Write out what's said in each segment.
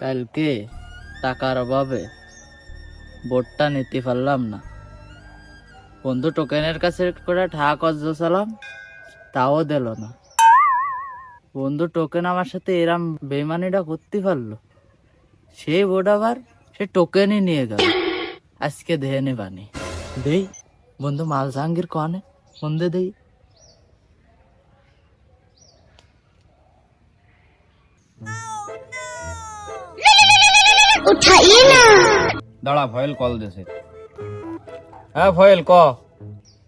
কালকে টাকার অভাবে বোটটা নিতে পারলাম না। বন্ধু টোকেনের কাছে করে ঠাক সালাম, তাও দিল না। বন্ধু টোকেন আমার সাথে এরম বেমানিটা করতে পারলো, সেই বোট আবার সে টোকেনই নিয়ে গেল। আজকে দেহে নেবানি দেই বন্ধু মাল জাহাঙ্গীর কনে বন্ধু দেই। দাঁড়া, ফয়েল কল দিছে। হ্যাঁ ফয়েল ক।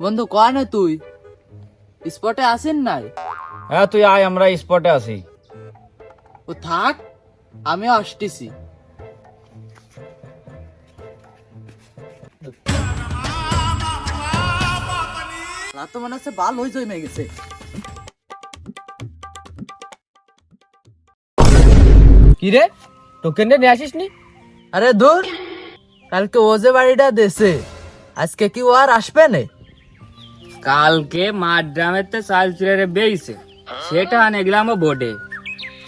বন্ধু কনে তুই স্পটে আসেন নাই? হ্যাঁ তুই আয়, আমরা স্পটে আছি। ও থাক, আমিও আসতেছি। রাত তো মনে হচ্ছে বাল হয়ে জমে গেছে। কি রে, টোকেন নিয়ে আসিস নি? আরে দূর, কালকে ও যে বাড়িটা দেছে, আজকে কি ও আর আসবে না? কালকে মাঠ গ্রামেতে চাল চুরে বেইছে, সেটা আনে গেলাম বোটে,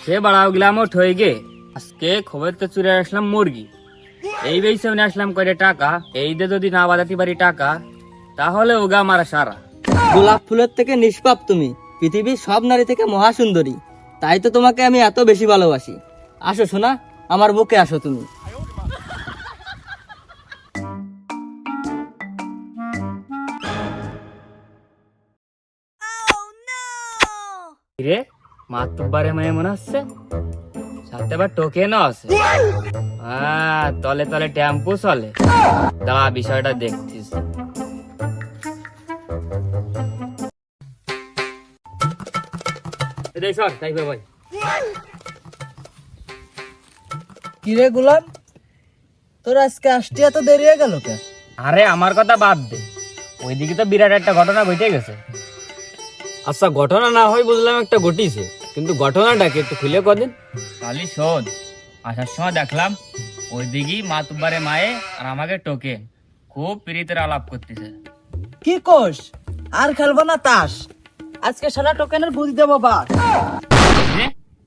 সে বাড়াও গেলাম ঠই গে। আজকে খবরতে চুরে আসলাম মুরগি, এই বেইছে উনি আসলাম করে টাকা। এই দে যদি না বাজাতে পারি টাকা, তাহলে ওগা মারা সারা। গোলাপ ফুলের থেকে নিষ্পাপ তুমি, পৃথিবীর সব নারী থেকে মহাসুন্দরী, তাই তো তোমাকে আমি এত বেশি ভালোবাসি। আসো সোনা, আমার বুকে আসো তুমি। রে মাতুব্বারে মেয়ে মনে হচ্ছে, সাথে আবার টোকেনও আছে। তলে তলে টেম্পু চলে। দাঁড়া, বিষয়টা দেখছিস। ভাই কিরে গুলাম, তোর আজকে আসতে এত দেরি হয়ে গেল কে? আরে আমার কথা বাদ দে, ওইদিকে তো বিরাট একটা ঘটনা ঘটে গেছে। আচ্ছা, ঘটনা না হয় বুঝলাম একটা ঘটিছে, কিন্তু ঘটনাটাকে একটু খুলে কদিন। কালি শোন, আসার সময় দেখলাম ওইদিকেই মাতুব্বারে মায়ে আর আমাকে টোকেন খুব প্রীতির আলাপ করতেছে। কি কোষ, আর খেলবো না তাস, আজকে সারা টোকেনের বুঝ দেবো বা।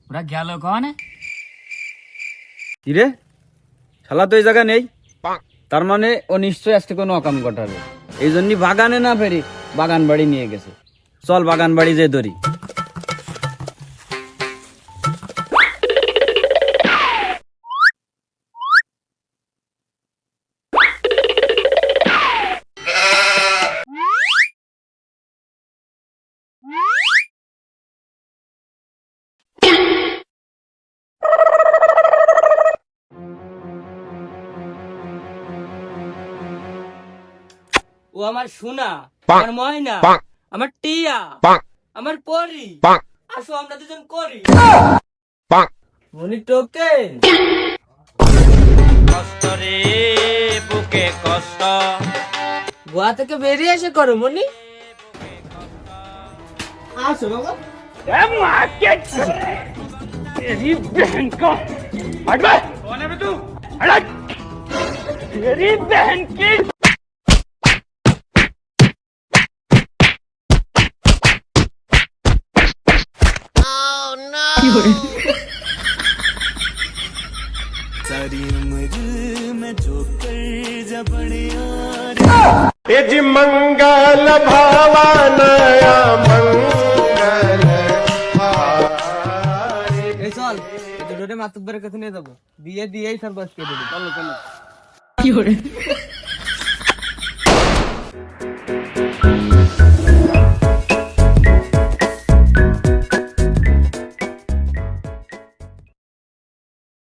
ওরা গেল কনে? কি রে, শালা তো এই জায়গা নেই, তার মানে ও নিশ্চয়ই আজকে কোনো অকাম ঘটাবে। এই জন্যই বাগানে না ফেরি বাগান বাড়ি নিয়ে গেছে। চল বাগান বাড়ি যে ধরি। ও আমার সোনা, আমার ময়না, আমার টিয়া, আমার পরি, আসো আমরা দুজন করি মনি টোকেন। কষ্ট রে বুকে কষ্ট, গোয়া থেকে বেরিয়ে এসে করো মনি। আসো বাবা। यजि मंगल भावानया मंगल এই চল, এই দুটোরে মাতুব্বারের কাছে নিয়ে যাবো, বিয়ে দিয়েই সর্বস্ব করে দেবো। চলো চলো।